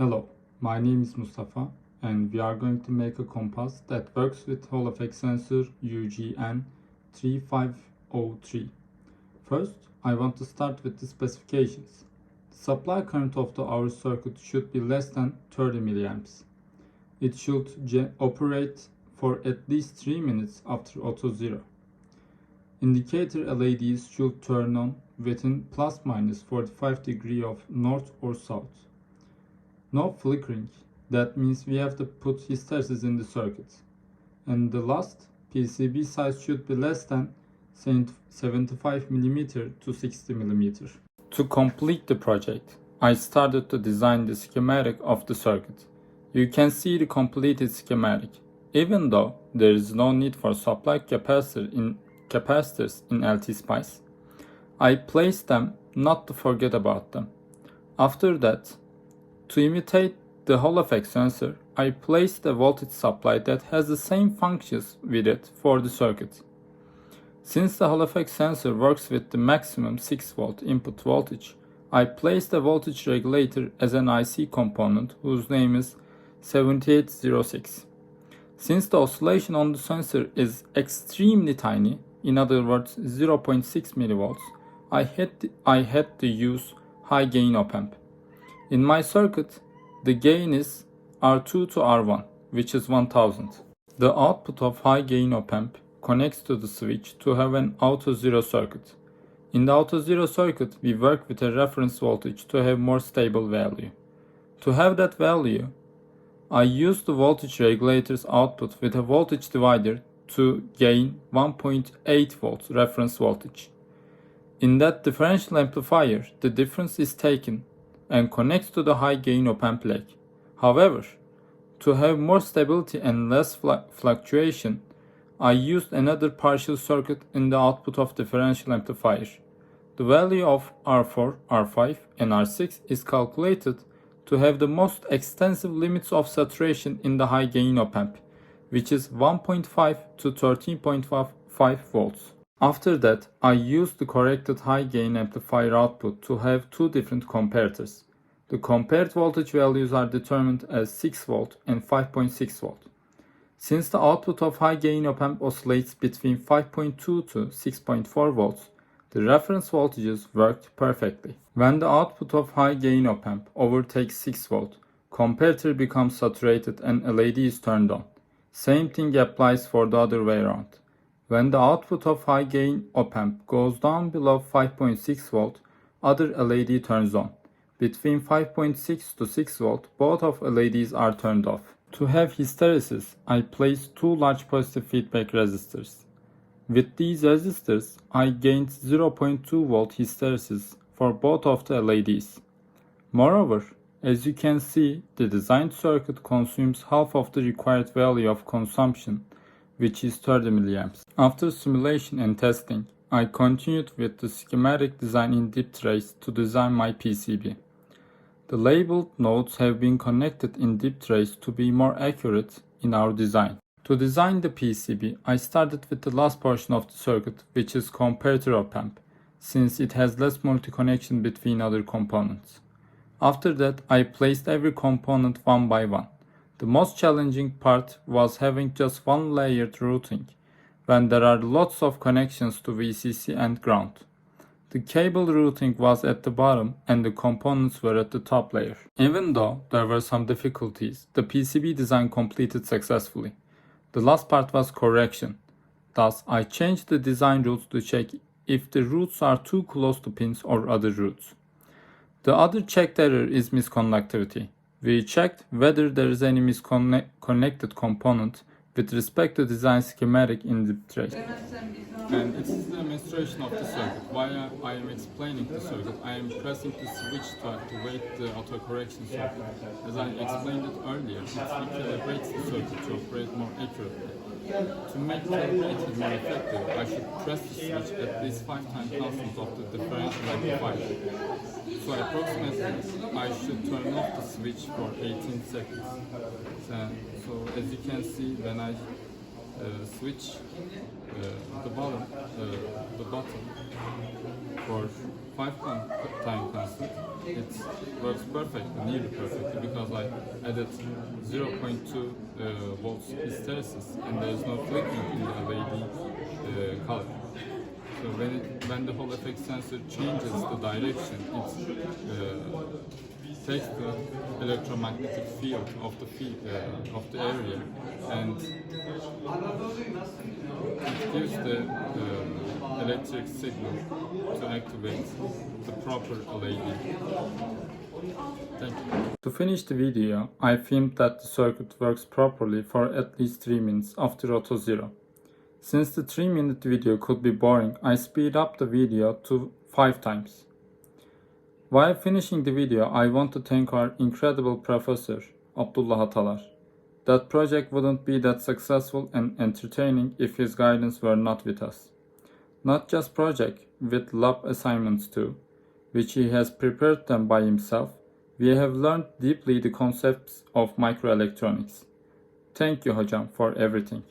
Hello, my name is Mustafa and we are going to make a compass that works with Hall effect sensor EE-313. First, I want to start with the specifications. The supply current of our circuit should be less than 30 milliamps. It should operate for at least 3 minutes after auto zero. Indicator LEDs should turn on within plus minus 45 degrees of north or south. No flickering, that means we have to put hysteresis in the circuit. And the last, PCB size should be less than 75mm to 60mm. To complete the project, I started to design the schematic of the circuit. You can see the completed schematic. Even though there is no need for supply capacitors in LT-Spice, I placed them not to forget about them. After that, to imitate the Hall effect sensor, I placed a voltage supply that has the same functions with it for the circuit. Since the Hall effect sensor works with the maximum 6V input voltage, I placed a voltage regulator as an IC component whose name is 7806. Since the oscillation on the sensor is extremely tiny, in other words 0.6 mV, I had to use high gain op-amp. In my circuit, the gain is R2 to R1, which is 1000. The output of high gain op-amp connects to the switch to have an auto zero circuit. In the auto zero circuit, we work with a reference voltage to have more stable value. To have that value, I use the voltage regulator's output with a voltage divider to gain 1.8V reference voltage. In that differential amplifier, the difference is taken and connects to the high gain op-amp leg. However, to have more stability and less fluctuation, I used another partial circuit in the output of differential amplifier. The value of R4, R5 and R6 is calculated to have the most extensive limits of saturation in the high gain op-amp, which is 1.5 to 13.5 volts. After that, I used the corrected high gain amplifier output to have two different comparators. The compared voltage values are determined as 6V and 5.6V. Since the output of high gain op-amp oscillates between 5.2 to 6.4V, the reference voltages worked perfectly. When the output of high gain op-amp overtakes 6V, comparator becomes saturated and LED is turned on. Same thing applies for the other way around. When the output of high gain op-amp goes down below 5.6V, other LED turns on. Between 5.6 to 6V, both of LEDs are turned off. To have hysteresis, I placed two large positive feedback resistors. With these resistors, I gained 0.2V hysteresis for both of the LEDs. Moreover, as you can see, the designed circuit consumes half of the required value of consumption, which is 30 mA. After simulation and testing, I continued with the schematic design in DeepTrace to design my PCB. The labeled nodes have been connected in DeepTrace to be more accurate in our design. To design the PCB, I started with the last portion of the circuit, which is comparator op-amp, since it has less multi-connection between other components. After that, I placed every component one by one. The most challenging part was having just one layered routing, when there are lots of connections to VCC and ground. The cable routing was at the bottom and the components were at the top layer. Even though there were some difficulties, the PCB design completed successfully. The last part was correction. Thus, I changed the design routes to check if the routes are too close to pins or other routes. The other checked error is misconductivity. We checked whether there is any misconnected component with respect to design schematic in the trace. And it is the demonstration of the circuit. While I am explaining the circuit, I am pressing the switch to activate the autocorrection circuit. As I explained it earlier, it recalibrates the circuit to operate more accurately. To make calibrating more effective, I should press the switch at least 5 times constant of the differential amplifier. So approximately, I should turn off the switch for 18 seconds. So as you can see, when I switch the bottom for 5 time constant, it works perfectly, nearly perfectly, because I added 0.2 volts hysteresis, and there is no flickering in the LED color. So when the Hall effect sensor changes the direction, it takes the electromagnetic field of the area, and it gives the electric signal to activate the proper LED. Thank you. To finish the video, I filmed that the circuit works properly for at least 3 minutes after auto zero. Since the 3-minute video could be boring, I speed up the video to 5 times. While finishing the video, I want to thank our incredible professor, Abdullah Atalar. That project wouldn't be that successful and entertaining if his guidance were not with us. Not just project, with lab assignments too, which he has prepared them by himself. We have learned deeply the concepts of microelectronics. Thank you hocam for everything.